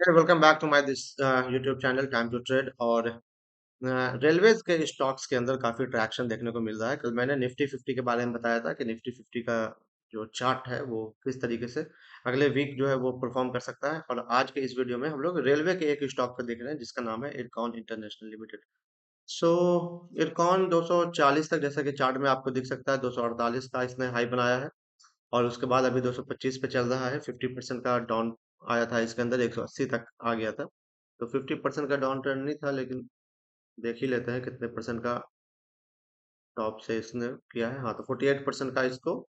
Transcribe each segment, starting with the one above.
Welcome back to my this YouTube channel time to trade. और railways के stocks के अंदर काफी ट्रैक्शन देखने को मिल रहा है। कल मैंने निफ्टी 50 के बारे में बताया था कि निफ्टी 50 का जो चार्ट है वो किस तरीके से अगले वीक जो है वो परफॉर्म कर सकता है। और आज के इस वीडियो में हम लोग रेलवे के एक स्टॉक को देख रहे हैं जिसका नाम है इरकॉन इंटरनेशनल लिमिटेड। सो इरकॉन 240 तक, जैसा कि चार्ट में आपको दिख सकता है, 248 का इसने हाई बनाया है। और उसके बाद अभी 225 पे चल रहा है। 50% का डाउन आया था इसके अंदर, 180 तक आ गया था। तो 50% का डाउन ट्रेंड नहीं था, लेकिन देख ही लेते हैं कितने परसेंट का टॉप से इसने किया है। हाँ, तो 48% का इसको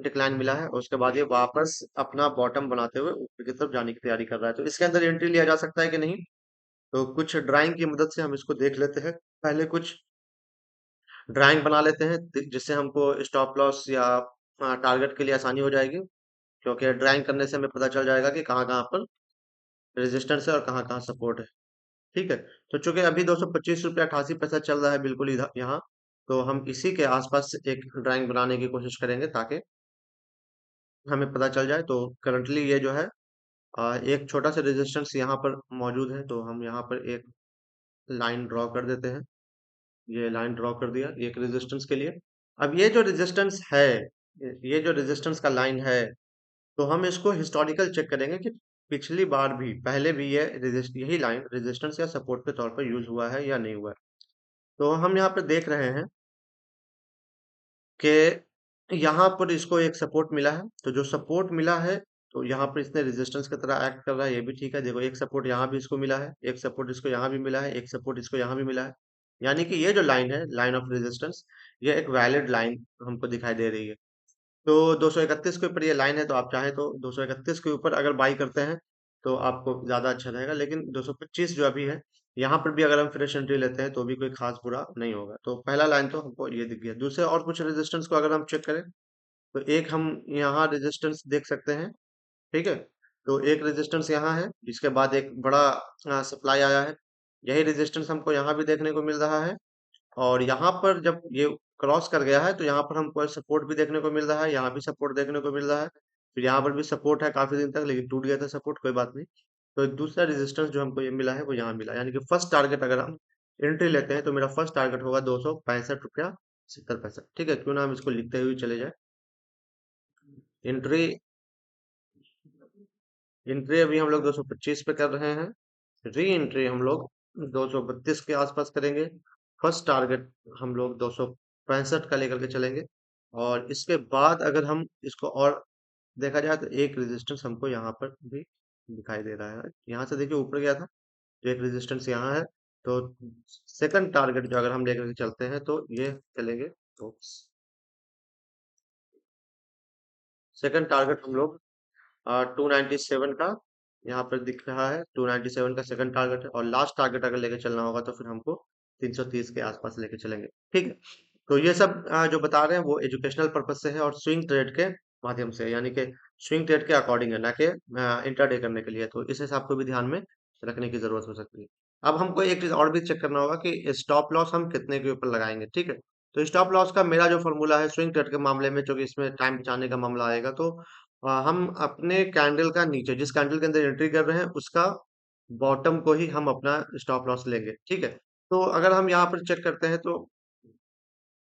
डिक्लाइन मिला है। और उसके बाद ये वापस अपना बॉटम बनाते हुए ऊपर की तरफ जाने की तैयारी कर रहा है। तो इसके अंदर एंट्री लिया जा सकता है कि नहीं, तो कुछ ड्राइंग की मदद से हम इसको देख लेते हैं। पहले कुछ ड्राइंग बना लेते हैं जिससे हमको स्टॉप लॉस या टारगेट के लिए आसानी हो जाएगी। क्योंकि ड्राइंग करने से हमें पता चल जाएगा कि कहाँ-कहाँ पर रेजिस्टेंस है और कहाँ-कहाँ सपोर्ट है। ठीक है? तो चूँकि अभी ₹225 88 पैसा चल रहा है बिल्कुल इधर यहाँ, तो हम इसी के आसपास से एक ड्राइंग बनाने की कोशिश करेंगे ताकि हमें पता चल जाए। तो करंटली ये जो है एक छोटा-सा रेजिस्टेंस यहाँ पर मौजूद है, तो हम यहाँ पर एक लाइन ड्रॉ कर देते हैं। ये लाइन ड्रॉ कर दिया एक रेजिस्टेंस के लिए। अब ये जो रेजिस्टेंस है, ये जो रेजिस्टेंस का लाइन है, तो हम इसको हिस्टोरिकल चेक करेंगे कि पिछली बार भी पहले भी ये यही लाइन रेजिस्टेंस या सपोर्ट के तौर पर यूज हुआ है या नहीं हुआ है। तो हम यहाँ पे देख रहे हैं कि यहाँ पर इसको एक सपोर्ट मिला है। तो जो सपोर्ट मिला है, तो यहाँ पर इसने रेजिस्टेंस की तरह एक्ट कर रहा है, ये भी ठीक है। देखो, एक सपोर्ट यहाँ भी इसको मिला है, एक सपोर्ट इसको यहाँ भी मिला है, एक सपोर्ट इसको यहाँ भी मिला है। यानी कि ये जो लाइन है, लाइन ऑफ रेजिस्टेंस, ये एक वैलिड लाइन हमको दिखाई दे रही है। तो 231 के ऊपर ये लाइन है, तो आप चाहे तो 231 के ऊपर अगर बाई करते हैं तो आपको ज्यादा अच्छा रहेगा। लेकिन 225 जो अभी है, यहाँ पर भी अगर हम फ्रेश एंट्री लेते हैं तो भी कोई खास बुरा नहीं होगा। तो पहला लाइन तो हमको ये दिख गया। दूसरे और कुछ रेजिस्टेंस को अगर हम चेक करें, तो एक हम यहाँ रेजिस्टेंस देख सकते हैं। ठीक है? तो एक रेजिस्टेंस यहाँ है, जिसके बाद एक बड़ा सप्लाई आया है। यही रेजिस्टेंस हमको यहाँ भी देखने को मिल रहा है। और यहाँ पर जब ये क्रॉस कर गया है, तो यहाँ पर हमको सपोर्ट भी देखने को मिल रहा है, यहाँ भी सपोर्ट देखने को मिल रहा है। फिर यहाँ पर भी सपोर्ट है काफी दिन तक, लेकिन टूट गया था सपोर्ट, कोई बात नहीं। तो एक दूसरा रेजिस्टेंस जो हमको ये मिला है वो यहाँ मिला, यानी कि फर्स्ट टारगेट अगर हम एंट्री लेते हैं तो मेरा फर्स्ट टारगेट होगा ₹265.70। ठीक है? क्यों ना हम इसको लिखते हुए चले जाए। एंट्री एंट्री अभी हम लोग 225 पे कर रहे हैं। री एंट्री हम लोग 232 के आसपास करेंगे। फर्स्ट टारगेट हम लोग 265 का लेकर के चलेंगे। और इसके बाद अगर हम इसको और देखा जाए, तो एक रेजिस्टेंस हमको यहाँ पर भी दिखाई दे रहा है। यहाँ से देखिए ऊपर गया था, तो एक रेजिस्टेंस यहाँ है। तो सेकंड टारगेट जो अगर हम लेकर के चलते हैं तो ये चलेंगे। तो सेकंड टारगेट हम लोग 297 का यहाँ पर दिख रहा है। 297 का सेकंड टारगेट है। और लास्ट टारगेट अगर लेके चलना होगा तो फिर हमको 330 के आसपास लेके चलेंगे। ठीक है? तो ये सब जो बता रहे हैं वो एजुकेशनल पर्पज से है और स्विंग ट्रेड के माध्यम से, यानी कि स्विंग ट्रेड के अकॉर्डिंग है, ना कि इंटरडे करने के लिए। तो इस हिसाब को भी ध्यान में रखने की जरूरत हो सकती है। अब हमको एक चीज और भी चेक करना होगा कि स्टॉप लॉस हम कितने के ऊपर लगाएंगे। ठीक है? तो स्टॉप लॉस का मेरा जो फॉर्मूला है स्विंग ट्रेड के मामले में, चूंकि इसमें टाइम बचाने का मामला आएगा, तो हम अपने कैंडल का नीचे जिस कैंडल के अंदर एंट्री कर रहे हैं उसका बॉटम को ही हम अपना स्टॉप लॉस लेंगे। ठीक है? तो अगर हम यहाँ पर चेक करते हैं तो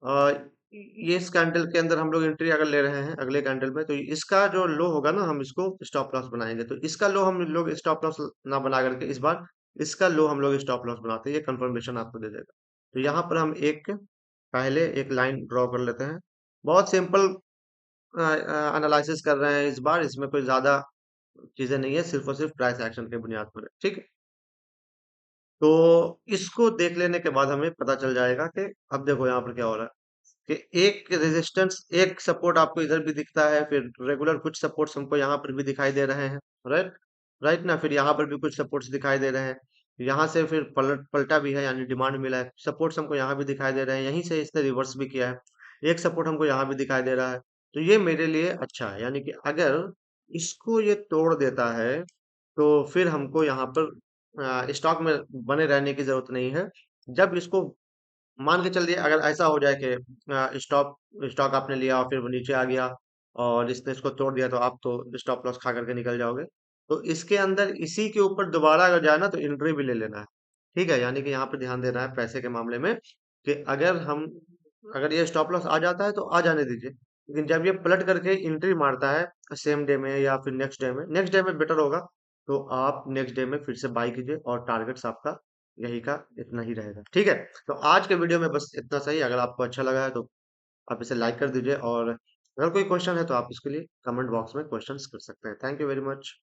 अ, ये इस कैंडल के अंदर हम लोग एंट्री अगर ले रहे हैं अगले कैंडल में, तो इसका जो लो होगा ना, हम इसको स्टॉप लॉस बनाएंगे। तो इसका लो हम लोग स्टॉप लॉस ना बना करके इस बार इसका लो हम लोग स्टॉप लॉस बनाते हैं। ये कंफर्मेशन आपको दे देगा। तो यहाँ पर हम एक पहले एक लाइन ड्रॉ कर लेते हैं। बहुत सिंपल एनालिसिस कर रहे हैं इस बार, इसमें कोई ज्यादा चीजें नहीं है, सिर्फ और सिर्फ प्राइस एक्शन के बुनियाद पर है। ठीक है? तो इसको देख लेने के बाद हमें पता चल जाएगा कि अब देखो यहाँ पर क्या हो रहा है कि एक रेजिस्टेंस एक सपोर्ट आपको इधर भी दिखता है, फिर रेगुलर कुछ सपोर्ट्स हमको यहाँ पर भी दिखाई दे रहे हैं। राइट? राइट ना? फिर यहाँ पर भी कुछ सपोर्ट्स दिखाई दे रहे हैं। यहाँ से फिर पलटा भी है, यानी डिमांड मिला है। सपोर्ट्स हमको यहाँ भी दिखाई दे रहे हैं, यहीं से इसने रिवर्स भी किया है। एक सपोर्ट हमको यहाँ भी दिखाई दे रहा है। तो ये मेरे लिए अच्छा है, यानी कि अगर इसको ये तोड़ देता है तो फिर हमको यहाँ पर स्टॉक में बने रहने की जरूरत नहीं है। जब इसको मान के चलिए अगर ऐसा हो जाए कि स्टॉक स्टॉक आपने लिया और फिर वो नीचे आ गया और इसने इसको तोड़ दिया, तो आप तो स्टॉप लॉस खा करके निकल जाओगे। तो इसके अंदर इसी के ऊपर दोबारा अगर जाए ना तो एंट्री भी ले लेना है। ठीक है, यानी कि यहाँ पे ध्यान देना है पैसे के मामले में कि अगर ये स्टॉप लॉस आ जाता है तो आ जाने दीजिए, लेकिन जब ये पलट करके एंट्री मारता है सेम डे में या फिर नेक्स्ट डे में बेटर होगा, तो आप नेक्स्ट डे में फिर से बाई कीजिए और टारगेट्स आपका यही का इतना ही रहेगा। ठीक है, तो आज के वीडियो में बस इतना सही। अगर आपको अच्छा लगा है तो आप इसे लाइक कर दीजिए, और अगर कोई क्वेश्चन है तो आप इसके लिए कमेंट बॉक्स में क्वेश्चंस कर सकते हैं। Thank you very much.